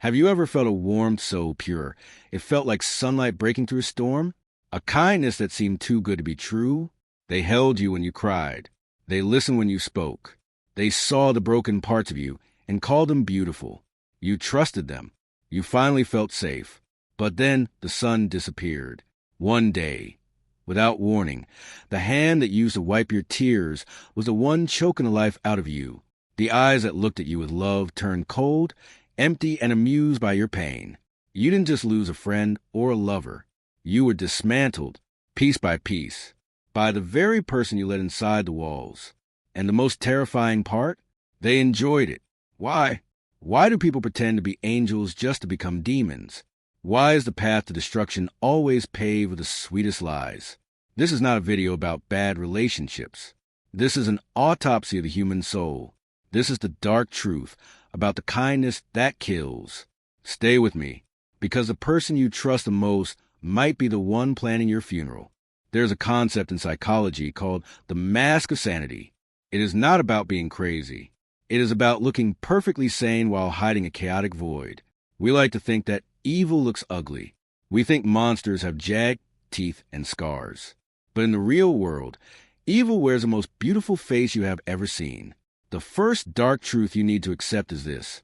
Have you ever felt a warmth so pure it felt like sunlight breaking through a storm? A kindness that seemed too good to be true? They held you when you cried. They listened when you spoke. They saw the broken parts of you and called them beautiful. You trusted them. You finally felt safe. But then the sun disappeared. One day, without warning, the hand that used to wipe your tears was the one choking the life out of you. The eyes that looked at you with love turned cold, empty, and amused by your pain. You didn't just lose a friend or a lover. You were dismantled, piece by piece, by the very person you let inside the walls. And the most terrifying part? They enjoyed it. Why? Why do people pretend to be angels just to become demons? Why is the path to destruction always paved with the sweetest lies? This is not a video about bad relationships. This is an autopsy of the human soul. This is the dark truth about the kindness that kills. Stay with me, because the person you trust the most might be the one planning your funeral. There's a concept in psychology called the mask of sanity. It is not about being crazy. It is about looking perfectly sane while hiding a chaotic void. We like to think that evil looks ugly. We think monsters have jagged teeth and scars. But in the real world, evil wears the most beautiful face you have ever seen. The first dark truth you need to accept is this: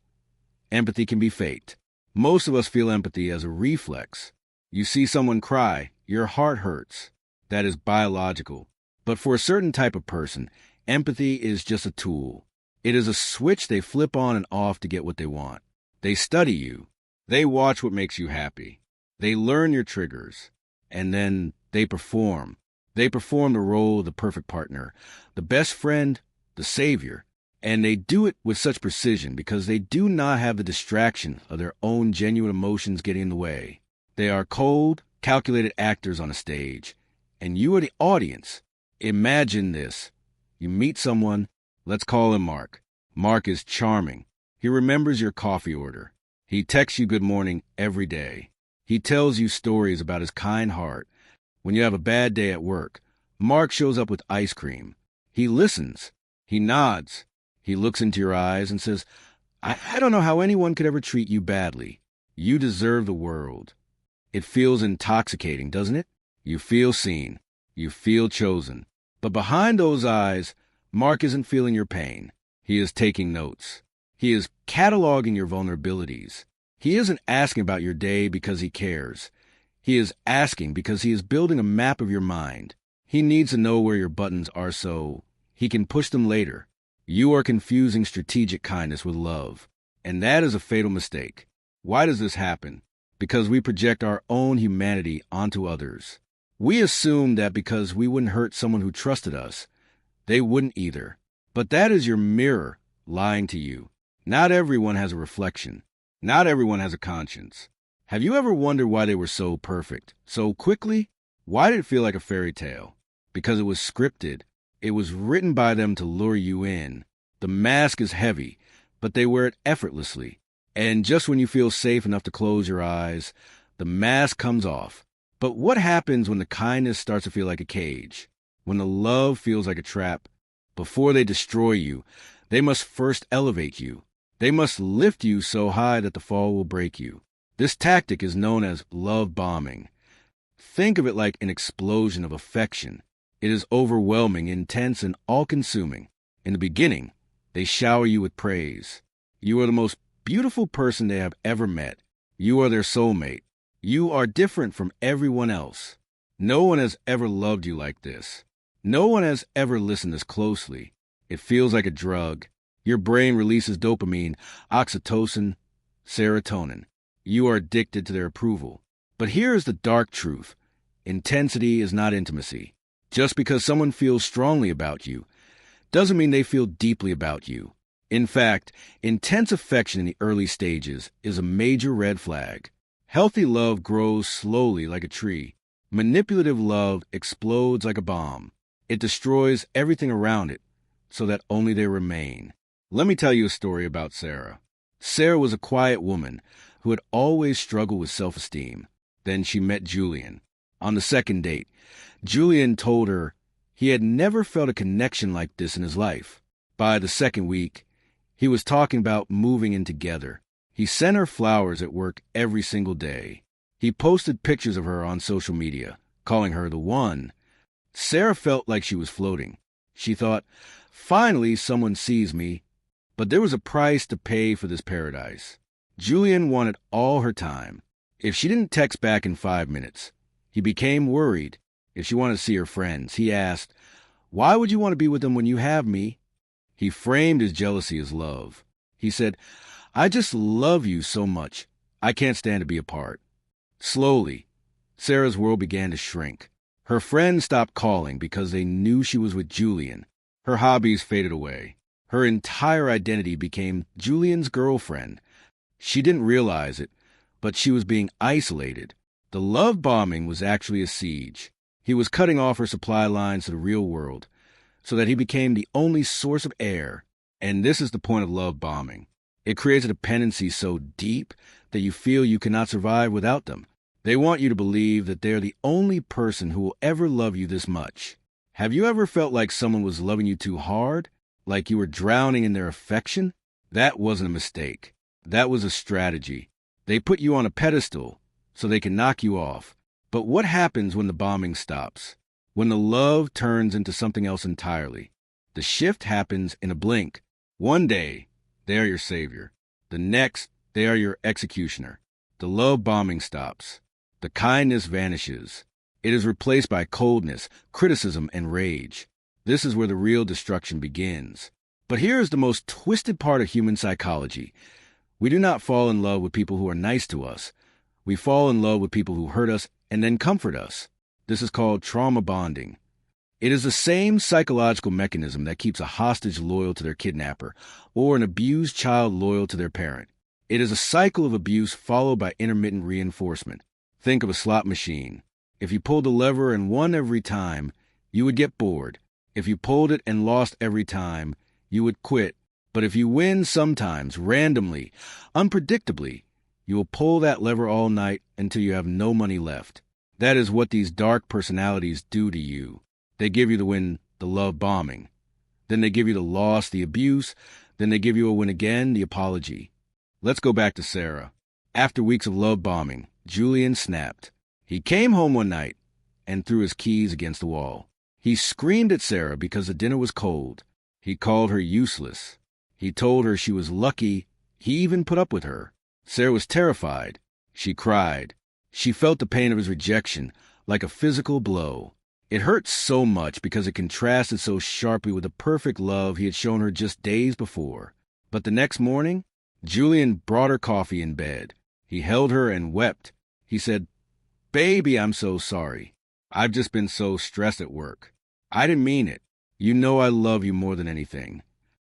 empathy can be faked. Most of us feel empathy as a reflex. You see someone cry, your heart hurts. That is biological. But for a certain type of person, empathy is just a tool. It is a switch they flip on and off to get what they want. They study you. They watch what makes you happy. They learn your triggers. And then they perform. They perform the role of the perfect partner, the best friend, the savior. And they do it with such precision because they do not have the distraction of their own genuine emotions getting in the way. They are cold, calculated actors on a stage. And you are the audience. Imagine this. You meet someone. Let's call him Mark. Mark is charming. He remembers your coffee order. He texts you good morning every day. He tells you stories about his kind heart. When you have a bad day at work, Mark shows up with ice cream. He listens. He nods. He looks into your eyes and says, I don't know how anyone could ever treat you badly. You deserve the world. It feels intoxicating, doesn't it? You feel seen. You feel chosen. But behind those eyes, Mark isn't feeling your pain. He is taking notes. He is cataloging your vulnerabilities. He isn't asking about your day because he cares. He is asking because he is building a map of your mind. He needs to know where your buttons are so he can push them later. You are confusing strategic kindness with love, and that is a fatal mistake. Why does this happen? Because we project our own humanity onto others. We assume that because we wouldn't hurt someone who trusted us, they wouldn't either. But that is your mirror lying to you. Not everyone has a reflection. Not everyone has a conscience. Have you ever wondered why they were so perfect, so quickly? Why did it feel like a fairy tale? Because it was scripted. It was written by them to lure you in. The mask is heavy, but they wear it effortlessly. And just when you feel safe enough to close your eyes, the mask comes off. But what happens when the kindness starts to feel like a cage? When the love feels like a trap? Before they destroy you, they must first elevate you. They must lift you so high that the fall will break you. This tactic is known as love bombing. Think of it like an explosion of affection. It is overwhelming, intense, and all-consuming. In the beginning, they shower you with praise. You are the most beautiful person they have ever met. You are their soulmate. You are different from everyone else. No one has ever loved you like this. No one has ever listened this closely. It feels like a drug. Your brain releases dopamine, oxytocin, serotonin. You are addicted to their approval. But here is the dark truth. Intensity is not intimacy. Just because someone feels strongly about you doesn't mean they feel deeply about you. In fact, intense affection in the early stages is a major red flag. Healthy love grows slowly like a tree. Manipulative love explodes like a bomb. It destroys everything around it so that only they remain. Let me tell you a story about Sarah. Sarah was a quiet woman who had always struggled with self-esteem. Then she met Julian. On the second date, Julian told her he had never felt a connection like this in his life. By the second week, he was talking about moving in together. He sent her flowers at work every single day. He posted pictures of her on social media, calling her the one. Sarah felt like she was floating. She thought, finally someone sees me. But there was a price to pay for this paradise. Julian wanted all her time. If she didn't text back in 5 minutes, he became worried. If she wanted to see her friends, he asked, "Why would you want to be with them when you have me?" He framed his jealousy as love. He said, "I just love you so much. I can't stand to be apart." Slowly, Sarah's world began to shrink. Her friends stopped calling because they knew she was with Julian. Her hobbies faded away. Her entire identity became Julian's girlfriend. She didn't realize it, but she was being isolated. The love bombing was actually a siege. He was cutting off her supply lines to the real world so that he became the only source of air. And this is the point of love bombing. It creates a dependency so deep that you feel you cannot survive without them. They want you to believe that they're the only person who will ever love you this much. Have you ever felt like someone was loving you too hard? Like you were drowning in their affection? That wasn't a mistake. That was a strategy. They put you on a pedestal so they can knock you off. But what happens when the bombing stops? When the love turns into something else entirely? The shift happens in a blink. One day, they are your savior. The next, they are your executioner. The love bombing stops. The kindness vanishes. It is replaced by coldness, criticism, and rage. This is where the real destruction begins. But here is the most twisted part of human psychology. We do not fall in love with people who are nice to us. We fall in love with people who hurt us and then comfort us. This is called trauma bonding. It is the same psychological mechanism that keeps a hostage loyal to their kidnapper or an abused child loyal to their parent. It is a cycle of abuse followed by intermittent reinforcement. Think of a slot machine. If you pulled the lever and won every time, you would get bored. If you pulled it and lost every time, you would quit. But if you win sometimes, randomly, unpredictably, you will pull that lever all night until you have no money left. That is what these dark personalities do to you. They give you the win, the love bombing. Then they give you the loss, the abuse. Then they give you a win again, the apology. Let's go back to Sarah. After weeks of love bombing, Julian snapped. He came home one night and threw his keys against the wall. He screamed at Sarah because the dinner was cold. He called her useless. He told her she was lucky he even put up with her. Sarah was terrified. She cried. She felt the pain of his rejection, like a physical blow. It hurt so much because it contrasted so sharply with the perfect love he had shown her just days before. But the next morning, Julian brought her coffee in bed. He held her and wept. He said, "Baby, I'm so sorry. I've just been so stressed at work. I didn't mean it. You know I love you more than anything."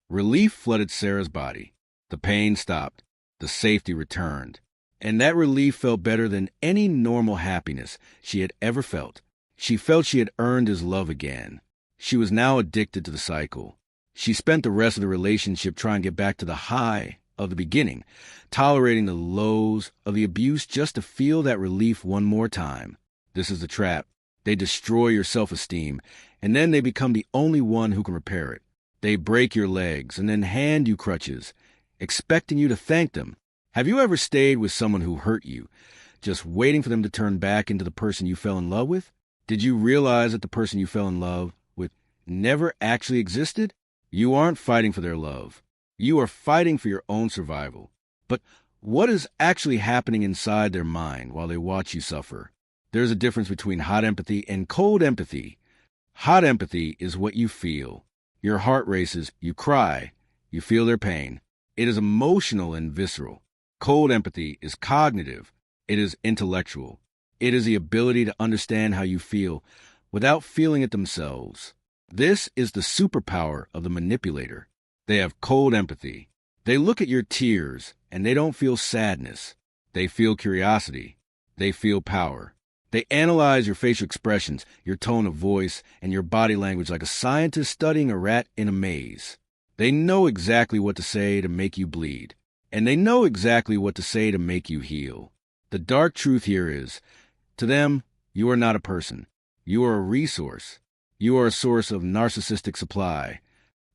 Relief flooded Sarah's body. The pain stopped. The safety returned. And that relief felt better than any normal happiness she had ever felt. She felt she had earned his love again. She was now addicted to the cycle. She spent the rest of the relationship trying to get back to the high of the beginning, tolerating the lows of the abuse just to feel that relief one more time. This is the trap. They destroy your self-esteem, and then they become the only one who can repair it. They break your legs and then hand you crutches, expecting you to thank them. Have you ever stayed with someone who hurt you, just waiting for them to turn back into the person you fell in love with? Did you realize that the person you fell in love with never actually existed? You aren't fighting for their love. You are fighting for your own survival. But what is actually happening inside their mind while they watch you suffer? There's a difference between hot empathy and cold empathy. Hot empathy is what you feel. Your heart races, you cry, you feel their pain. It is emotional and visceral. Cold empathy is cognitive. It is intellectual. It is the ability to understand how you feel without feeling it themselves. This is the superpower of the manipulator. They have cold empathy. They look at your tears and they don't feel sadness. They feel curiosity. They feel power. They analyze your facial expressions, your tone of voice, and your body language like a scientist studying a rat in a maze. They know exactly what to say to make you bleed, and they know exactly what to say to make you heal. The dark truth here is, to them, you are not a person. You are a resource. You are a source of narcissistic supply.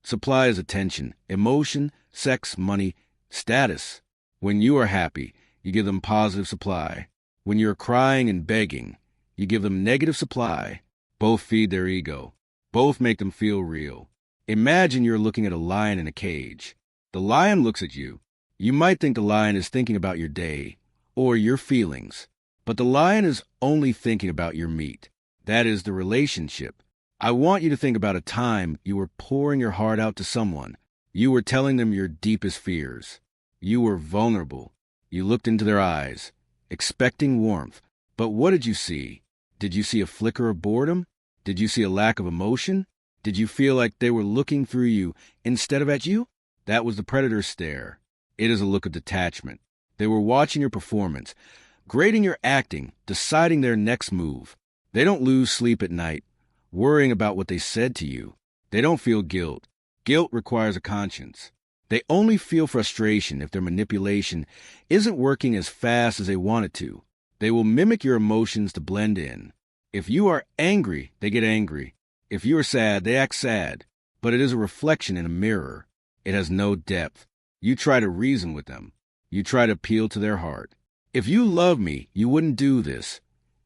Supply is attention, emotion, sex, money, status. When you are happy, you give them positive supply. When you're crying and begging, you give them negative supply. Both feed their ego. Both make them feel real. Imagine you're looking at a lion in a cage. The lion looks at you. You might think the lion is thinking about your day or your feelings, but the lion is only thinking about your meat. That is the relationship. I want you to think about a time you were pouring your heart out to someone. You were telling them your deepest fears. You were vulnerable. You looked into their eyes, expecting warmth. But what did you see? Did you see a flicker of boredom? Did you see a lack of emotion? Did you feel like they were looking through you instead of at you? That was the predator's stare. It is a look of detachment. They were watching your performance, grading your acting, deciding their next move. They don't lose sleep at night, worrying about what they said to you. They don't feel guilt. Guilt requires a conscience. They only feel frustration if their manipulation isn't working as fast as they want it to. They will mimic your emotions to blend in. If you are angry, they get angry. If you are sad, they act sad. But it is a reflection in a mirror. It has no depth. You try to reason with them. You try to appeal to their heart. If you love me, you wouldn't do this,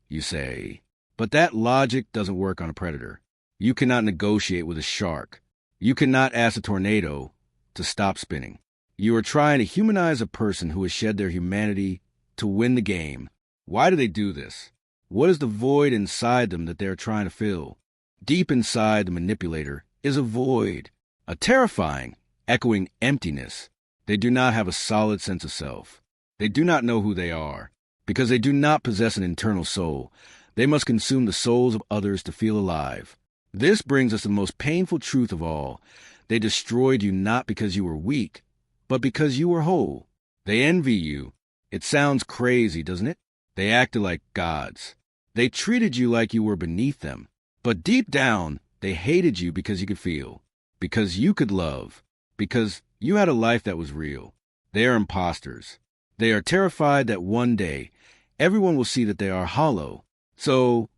you say. But that logic doesn't work on a predator. You cannot negotiate with a shark. You cannot ask a tornado to stop spinning. You are trying to humanize a person who has shed their humanity to win the game. Why do they do this? What is the void inside them that they are trying to fill? Deep inside the manipulator is a void, a terrifying, echoing emptiness. They do not have a solid sense of self. They do not know who they are. Because they do not possess an internal soul, they must consume the souls of others to feel alive. This brings us to the most painful truth of all. They destroyed you not because you were weak, but because you were whole. They envy you. It sounds crazy, doesn't it? They acted like gods. They treated you like you were beneath them. But deep down, they hated you because you could feel, because you could love, because you had a life that was real. They are imposters. They are terrified that one day, everyone will see that they are hollow. So,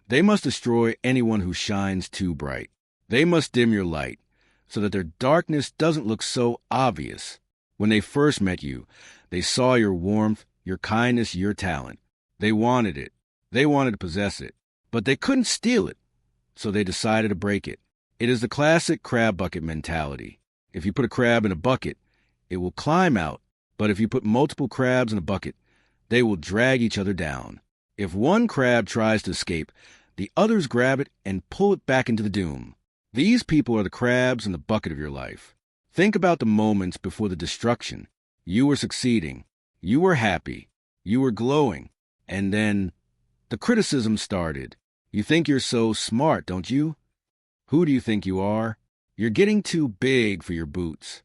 they must destroy anyone who shines too bright. They must dim your light, so that their darkness doesn't look so obvious. When they first met you, they saw your warmth, your kindness, your talent. They wanted it. They wanted to possess it. But they couldn't steal it, so they decided to break it. It is the classic crab bucket mentality. If you put a crab in a bucket, it will climb out. But if you put multiple crabs in a bucket, they will drag each other down. If one crab tries to escape, the others grab it and pull it back into the doom. These people are the crabs in the bucket of your life. Think about the moments before the destruction. You were succeeding. You were happy. You were glowing. And then the criticism started. You think you're so smart, don't you? Who do you think you are? You're getting too big for your boots.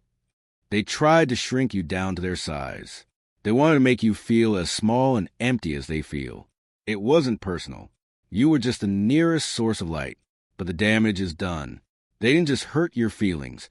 They tried to shrink you down to their size. They wanted to make you feel as small and empty as they feel. It wasn't personal. You were just the nearest source of light. But the damage is done. They didn't just hurt your feelings.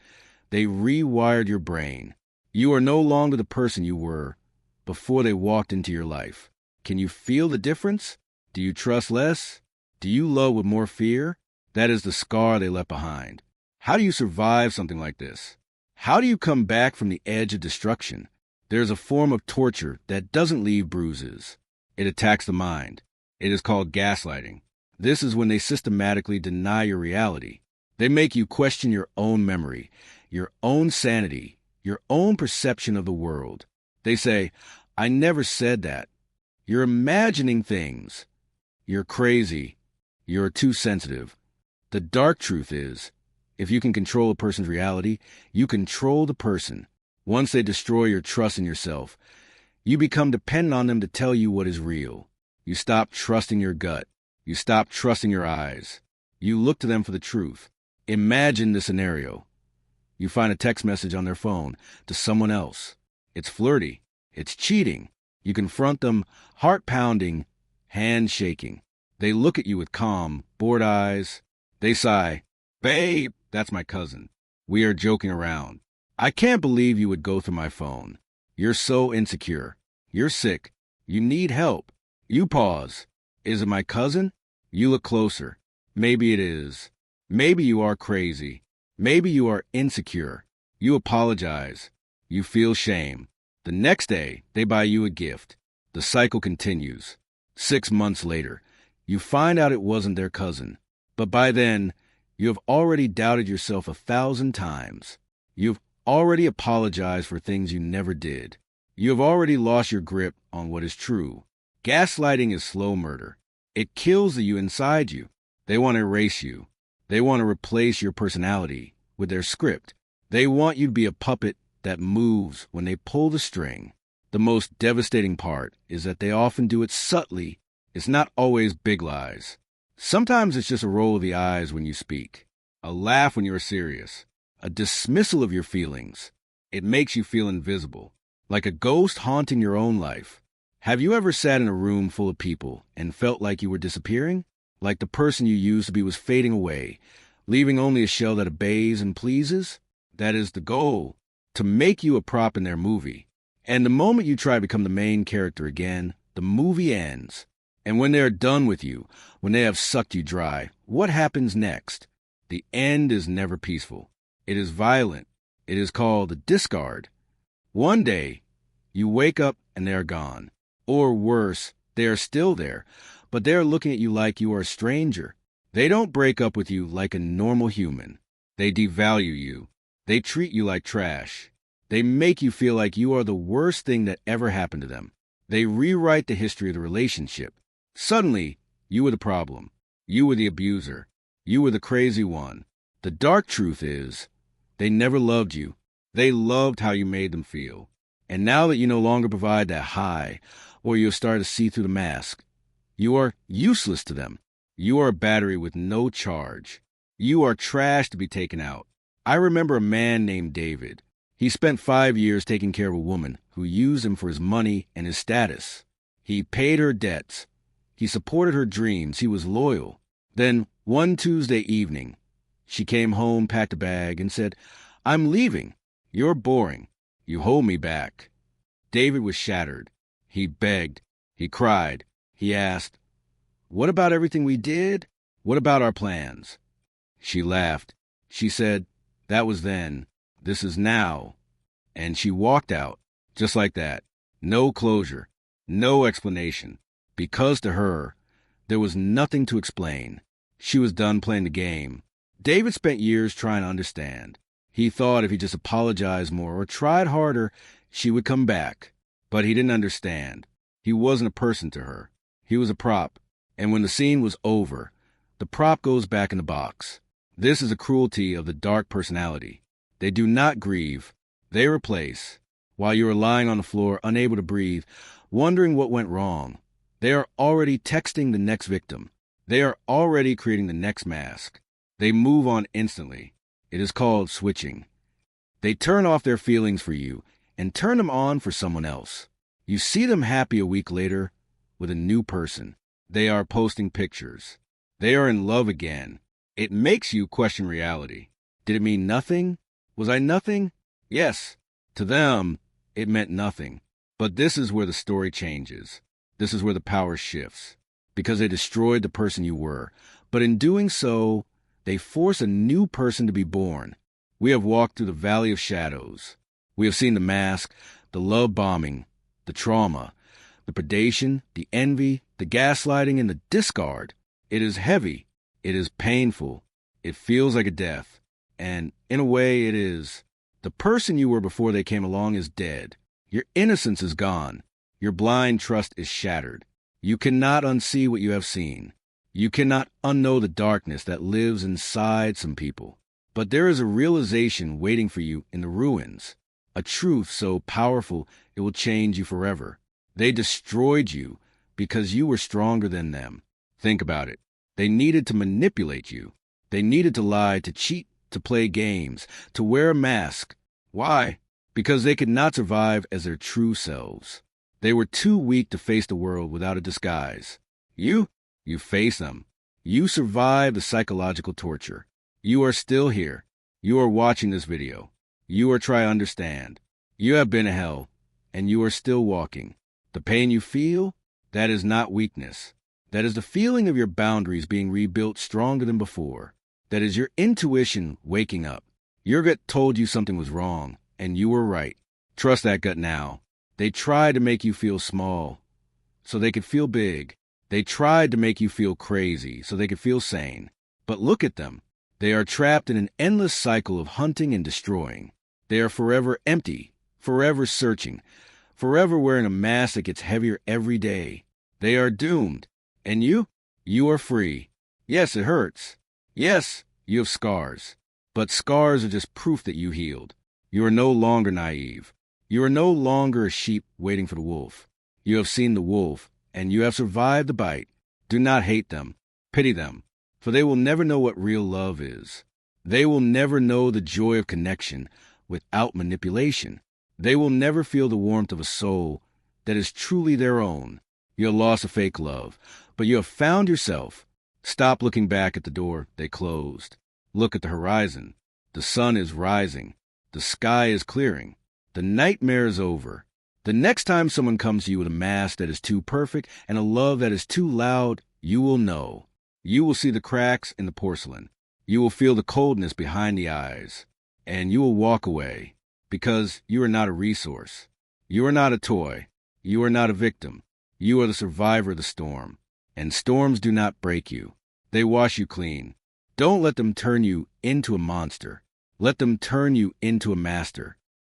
They rewired your brain. You are no longer the person you were before they walked into your life. Can you feel the difference? Do you trust less? Do you love with more fear? That is the scar they left behind. How do you survive something like this? How do you come back from the edge of destruction? There is a form of torture that doesn't leave bruises. It attacks the mind. It is called gaslighting. This is when they systematically deny your reality. They make you question your own memory, your own sanity, your own perception of the world. They say, I never said that. You're imagining things. You're crazy. You're too sensitive. The dark truth is, if you can control a person's reality, you control the person. Once they destroy your trust in yourself, you become dependent on them to tell you what is real. You stop trusting your gut. You stop trusting your eyes. You look to them for the truth. Imagine this scenario. You find a text message on their phone to someone else. It's flirty. It's cheating. You confront them, heart pounding, hand shaking. They look at you with calm, bored eyes. They sigh, Babe, that's my cousin. We are joking around. I can't believe you would go through my phone. You're so insecure. You're sick. You need help. You pause. Is it my cousin? You look closer. Maybe it is. Maybe you are crazy. Maybe you are insecure. You apologize. You feel shame. The next day, they buy you a gift. The cycle continues. 6 months later, you find out it wasn't their cousin. But by then, you have already doubted yourself 1,000 times. You've already apologized for things you never did. You have already lost your grip on what is true. Gaslighting is slow murder. It kills the you inside you. They want to erase you. They want to replace your personality with their script. They want you to be a puppet that moves when they pull the string. The most devastating part is that they often do it subtly. It's not always big lies. Sometimes it's just a roll of the eyes when you speak, a laugh when you're serious, a dismissal of your feelings. It makes you feel invisible, like a ghost haunting your own life. Have you ever sat in a room full of people and felt like you were disappearing? Like the person you used to be was fading away, leaving only a shell that obeys and pleases? That is the goal, to make you a prop in their movie. And the moment you try to become the main character again, the movie ends. And when they are done with you, when they have sucked you dry, what happens next? The end is never peaceful. It is violent. It is called the discard. One day, you wake up and they are gone. Or worse, they are still there, but they are looking at you like you are a stranger. They don't break up with you like a normal human. They devalue you. They treat you like trash. They make you feel like you are the worst thing that ever happened to them. They rewrite the history of the relationship. Suddenly, you were the problem. You were the abuser. You were the crazy one. The dark truth is, they never loved you. They loved how you made them feel. And now that you no longer provide that high, or you'll start to see through the mask, you are useless to them. You are a battery with no charge. You are trash to be taken out. I remember a man named David. He spent 5 years taking care of a woman who used him for his money and his status. He paid her debts. He supported her dreams. He was loyal. Then, one Tuesday evening, she came home, packed a bag, and said, "I'm leaving. You're boring. You hold me back." David was shattered. He begged. He cried. He asked, "What about everything we did? What about our plans?" She laughed. She said, "That was then. This is now." And she walked out, just like that. No closure. No explanation. Because to her, there was nothing to explain. She was done playing the game. David spent years trying to understand. He thought if he just apologized more or tried harder, she would come back. But he didn't understand. He wasn't a person to her. He was a prop. And when the scene was over, the prop goes back in the box. This is a cruelty of the dark personality. They do not grieve. They replace. While you are lying on the floor, unable to breathe, wondering what went wrong, they are already texting the next victim. They are already creating the next mask. They move on instantly. It is called switching. They turn off their feelings for you and turn them on for someone else. You see them happy a week later with a new person. They are posting pictures. They are in love again. It makes you question reality. Did it mean nothing? Was I nothing? Yes. To them, it meant nothing. But this is where the story changes. This is where the power shifts. Because they destroyed the person you were. But in doing so, they force a new person to be born. We have walked through the valley of shadows. We have seen the mask, the love bombing, the trauma, the predation, the envy, the gaslighting, and the discard. It is heavy. It is painful. It feels like a death. And in a way, it is. The person you were before they came along is dead. Your innocence is gone. Your blind trust is shattered. You cannot unsee what you have seen. You cannot unknow the darkness that lives inside some people. But there is a realization waiting for you in the ruins. A truth so powerful it will change you forever. They destroyed you because you were stronger than them. Think about it. They needed to manipulate you. They needed to lie, to cheat, to play games, to wear a mask. Why? Because they could not survive as their true selves. They were too weak to face the world without a disguise. You face them. You survived the psychological torture. You are still here. You are watching this video. You are trying to understand. You have been to hell, and you are still walking. The pain you feel, that is not weakness. That is the feeling of your boundaries being rebuilt stronger than before. That is your intuition waking up. Your gut told you something was wrong, and you were right. Trust that gut now. They tried to make you feel small, so they could feel big. They tried to make you feel crazy, so they could feel sane. But look at them. They are trapped in an endless cycle of hunting and destroying. They are forever empty, forever searching, forever wearing a mask that gets heavier every day. They are doomed. And you? You are free. Yes, it hurts. Yes, you have scars. But scars are just proof that you healed. You are no longer naive. You are no longer a sheep waiting for the wolf. You have seen the wolf, and you have survived the bite. Do not hate them. Pity them, for they will never know what real love is. They will never know the joy of connection without manipulation. They will never feel the warmth of a soul that is truly their own. You have lost a fake love, but you have found yourself. Stop looking back at the door they closed. Look at the horizon. The sun is rising. The sky is clearing. The nightmare is over. The next time someone comes to you with a mask that is too perfect and a love that is too loud, you will know. You will see the cracks in the porcelain. You will feel the coldness behind the eyes. And you will walk away, because you are not a resource. You are not a toy. You are not a victim. You are the survivor of the storm. And storms do not break you. They wash you clean. Don't let them turn you into a monster. Let them turn you into a master.